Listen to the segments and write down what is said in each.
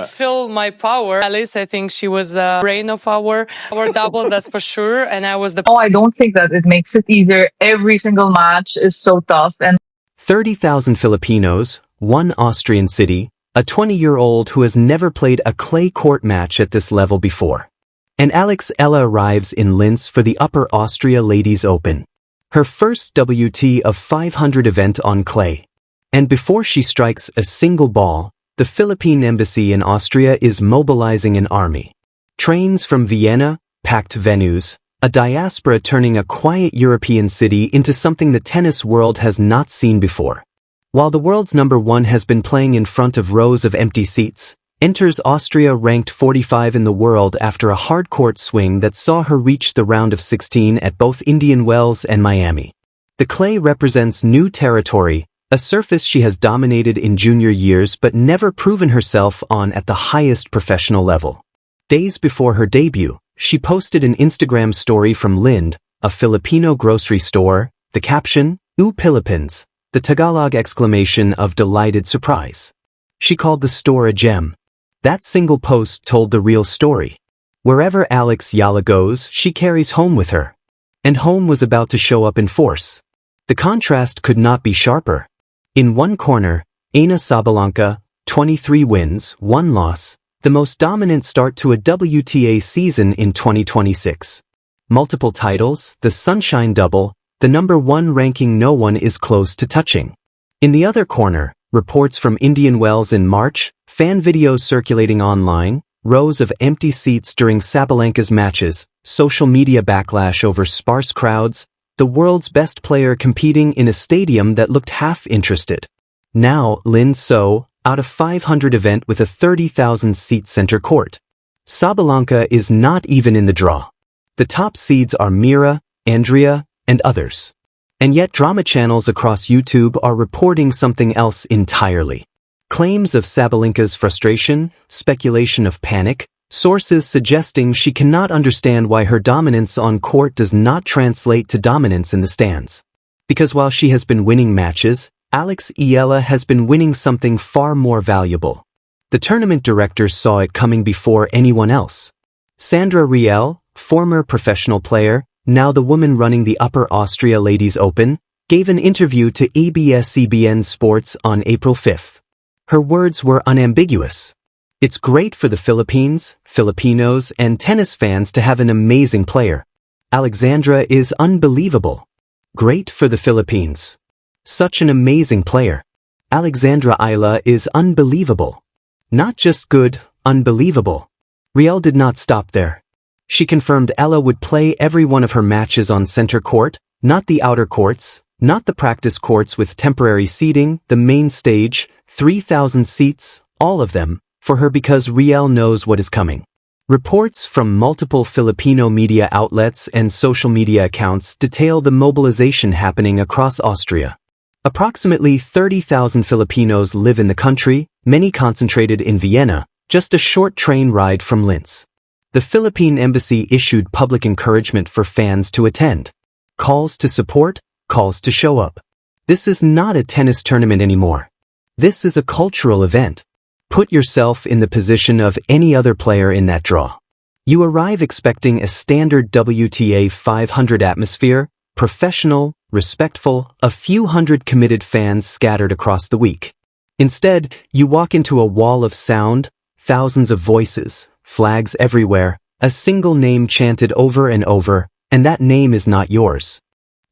feel my power. Alice, I think she was the brain of our double, that's for sure. And I was the... Oh, I don't think that it makes it easier. Every single match is so tough. And 30,000 Filipinos, one Austrian city, a 20-year-old who has never played a clay court match at this level before. And Ella arrives in Linz for the Upper Austria Ladies Open, her first WT of 500 event on clay. And before she strikes a single ball, the Philippine embassy in Austria is mobilizing an army. Trains from Vienna, packed venues, a diaspora turning a quiet European city into something the tennis world has not seen before. While the world's #1 has been playing in front of rows of empty seats, enters Austria ranked 45 in the world after a hard-court swing that saw her reach the round of 16 at both Indian Wells and Miami. The clay represents new territory, a surface she has dominated in junior years but never proven herself on at the highest professional level. Days before her debut, she posted an Instagram story from Linz, a Filipino grocery store, the caption, "U Philippines," the Tagalog exclamation of delighted surprise. She called the store a gem. That single post told the real story. Wherever Alex Yala goes, she carries home with her. And home was about to show up in force. The contrast could not be sharper. In one corner, Aryna Sabalenka, 23 wins, 1 loss, the most dominant start to a WTA season in 2026. Multiple titles, the Sunshine Double, the #1 ranking no one is close to touching. In the other corner, reports from Indian Wells in March, fan videos circulating online, rows of empty seats during Sabalenka's matches, social media backlash over sparse crowds, the world's best player competing in a stadium that looked half interested. Now, Linz so, out of 500 event with a 30,000-seat center court. Sabalenka is not even in the draw. The top seeds are Mira, Andrea, and others. And yet drama channels across YouTube are reporting something else entirely. Claims of Sabalenka's frustration, speculation of panic, sources suggesting she cannot understand why her dominance on court does not translate to dominance in the stands. Because while she has been winning matches, Alex Yala has been winning something far more valuable. The tournament directors saw it coming before anyone else. Sandra Riel, former professional player, now the woman running the Upper Austria Ladies Open, gave an interview to ABS-CBN Sports on April 5th. Her words were unambiguous. It's great for the Philippines, Filipinos, and tennis fans to have an amazing player. Alexandra is unbelievable. Great for the Philippines. Such an amazing player. Alexandra Ayla is unbelievable. Not just good, unbelievable. Riel did not stop there. She confirmed Ella would play every one of her matches on center court, not the outer courts, not the practice courts with temporary seating, the main stage, 3,000 seats, all of them, for her because Riel knows what is coming. Reports from multiple Filipino media outlets and social media accounts detail the mobilization happening across Austria. Approximately 30,000 Filipinos live in the country, many concentrated in Vienna, just a short train ride from Linz. The Philippine embassy issued public encouragement for fans to attend. Calls to support, calls to show up. This is not a tennis tournament anymore. This is a cultural event. Put yourself in the position of any other player in that draw. You arrive expecting a standard WTA 500 atmosphere, professional, respectful, a few hundred committed fans scattered across the week. Instead, you walk into a wall of sound, thousands of voices, flags everywhere, a single name chanted over and over, and that name is not yours.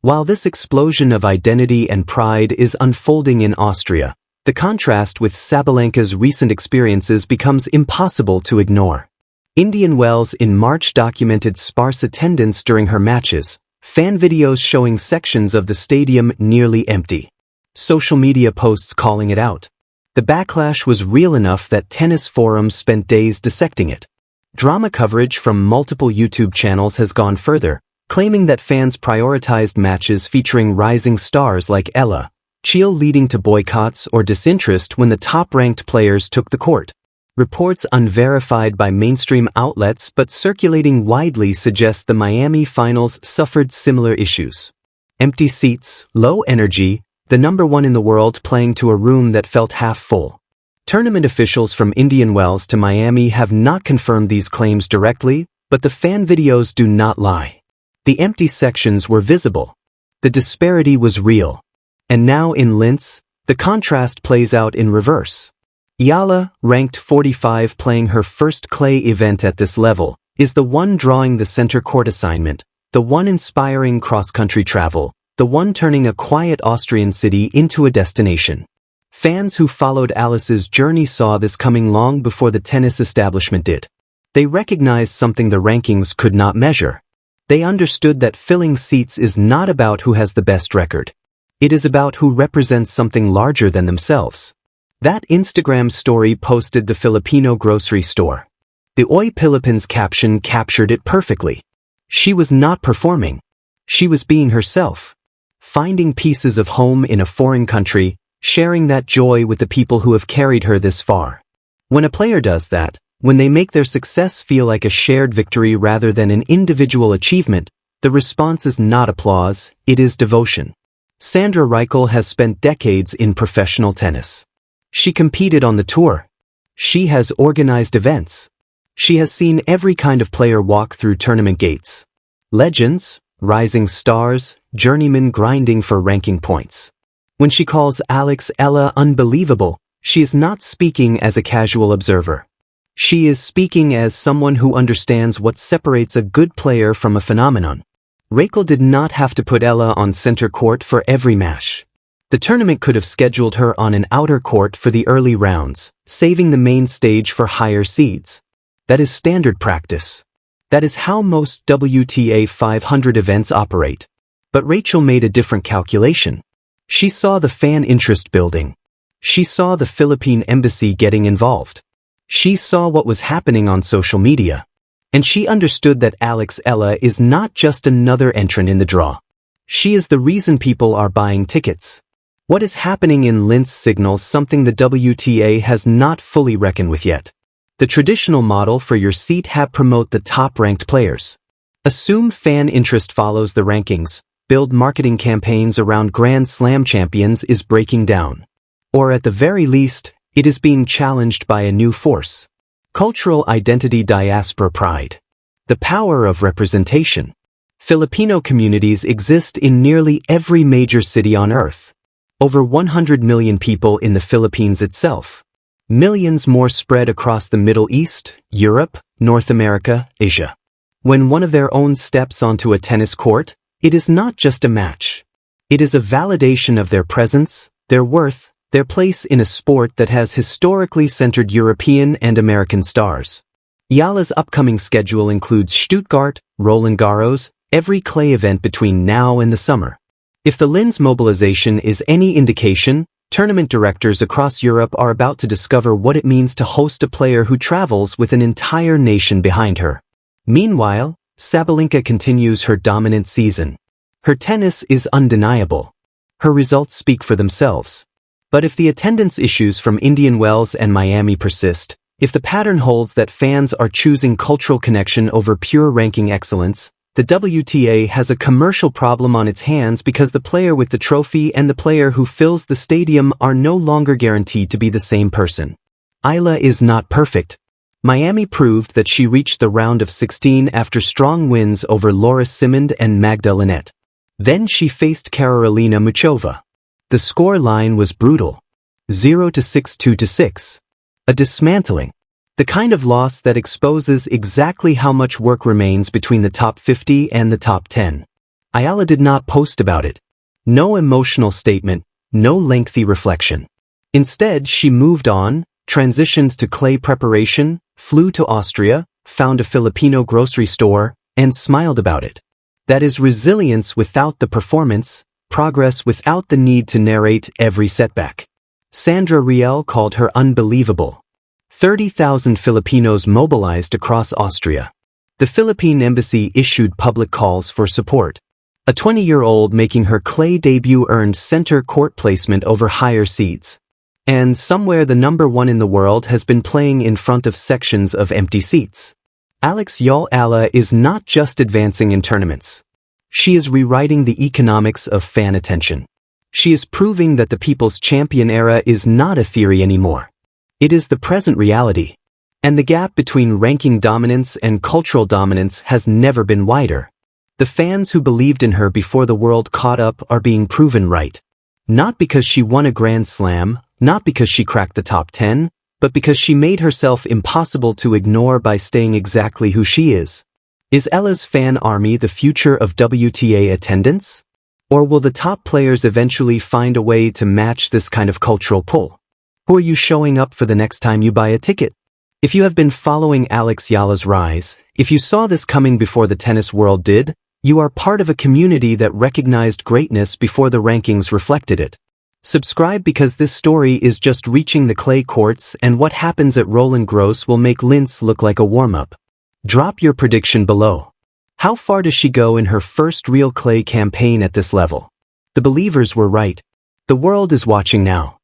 While this explosion of identity and pride is unfolding in Austria, the contrast with Sabalenka's recent experiences becomes impossible to ignore. Indian Wells in March documented sparse attendance during her matches, fan videos showing sections of the stadium nearly empty. Social media posts calling it out. The backlash was real enough that tennis forums spent days dissecting it. Drama coverage from multiple YouTube channels has gone further, claiming that fans prioritized matches featuring rising stars like Ella, leading to boycotts or disinterest when the top-ranked players took the court. Reports unverified by mainstream outlets but circulating widely suggest the Miami finals suffered similar issues. Empty seats, low energy, the #1 in the world playing to a room that felt half full. Tournament officials from Indian Wells to Miami have not confirmed these claims directly, but the fan videos do not lie. The empty sections were visible. The disparity was real. And now in Linz, the contrast plays out in reverse. Aryna, ranked 45 playing her first clay event at this level, is the one drawing the center court assignment, the one inspiring cross-country travel, the one turning a quiet Austrian city into a destination. Fans who followed Alice's journey saw this coming long before the tennis establishment did. They recognized something the rankings could not measure. They understood that filling seats is not about who has the best record. It is about who represents something larger than themselves. That Instagram story posted the Filipino grocery store. The Oy Philippines caption captured it perfectly. She was not performing. She was being herself. Finding pieces of home in a foreign country, sharing that joy with the people who have carried her this far. When a player does that, when they make their success feel like a shared victory rather than an individual achievement, the response is not applause, it is devotion. Sandra Reichel has spent decades in professional tennis. She competed on the tour. She has organized events. She has seen every kind of player walk through tournament gates. Legends, rising stars, journeymen grinding for ranking points. When she calls Alex Ella unbelievable, she is not speaking as a casual observer. She is speaking as someone who understands what separates a good player from a phenomenon. Reichel did not have to put Ella on center court for every match. The tournament could have scheduled her on an outer court for the early rounds, saving the main stage for higher seeds. That is standard practice. That is how most WTA 500 events operate. But Rachel made a different calculation. She saw the fan interest building. She saw the Philippine embassy getting involved. She saw what was happening on social media. And she understood that Alex Ella is not just another entrant in the draw. She is the reason people are buying tickets. What is happening in Linz signals something the WTA has not fully reckoned with yet. The traditional model for your seat have promote the top-ranked players. Assume fan interest follows the rankings, build marketing campaigns around Grand Slam champions is breaking down. Or at the very least, it is being challenged by a new force. Cultural identity diaspora pride. The power of representation. Filipino communities exist in nearly every major city on Earth. Over 100 million people in the Philippines itself. Millions more spread across the Middle East, Europe, North America, Asia. When one of their own steps onto a tennis court, it is not just a match. It is a validation of their presence, their worth, their place in a sport that has historically centered European and American stars. Ayala's upcoming schedule includes Stuttgart, Roland Garros, every clay event between now and the summer. If the Linz mobilization is any indication, tournament directors across Europe are about to discover what it means to host a player who travels with an entire nation behind her. Meanwhile, Sabalenka continues her dominant season. Her tennis is undeniable. Her results speak for themselves. But if the attendance issues from Indian Wells and Miami persist, if the pattern holds that fans are choosing cultural connection over pure ranking excellence, the WTA has a commercial problem on its hands because the player with the trophy and the player who fills the stadium are no longer guaranteed to be the same person. Ayla is not perfect. Miami proved that she reached the round of 16 after strong wins over Laura Simond and Magda Linette. Then she faced Karolina Muchova. The score line was brutal. 0-6, 2-6. A dismantling. The kind of loss that exposes exactly how much work remains between the top 50 and the top 10. Ayala did not post about it. No emotional statement, no lengthy reflection. Instead, she moved on, transitioned to clay preparation, flew to Austria, found a Filipino grocery store, and smiled about it. That is resilience without the performance, progress without the need to narrate every setback. Sandra Riel called her unbelievable. 30,000 Filipinos mobilized across Austria. The Philippine embassy issued public calls for support. A 20-year-old making her clay debut earned center court placement over higher seeds. And somewhere the number one in the world has been playing in front of sections of empty seats. Alex Ayala is not just advancing in tournaments. She is rewriting the economics of fan attention. She is proving that the people's champion era is not a theory anymore. It is the present reality. And the gap between ranking dominance and cultural dominance has never been wider. The fans who believed in her before the world caught up are being proven right. Not because she won a Grand Slam, not because she cracked the top 10, but because she made herself impossible to ignore by staying exactly who she is. Is Ella's fan army the future of WTA attendance? Or will the top players eventually find a way to match this kind of cultural pull? Who are you showing up for the next time you buy a ticket? If you have been following Alex Yala's rise, if you saw this coming before the tennis world did, you are part of a community that recognized greatness before the rankings reflected it. Subscribe because this story is just reaching the clay courts, and what happens at Roland Garros will make Linz look like a warm-up. Drop your prediction below. How far does she go in her first real clay campaign at this level? The believers were right. The world is watching now.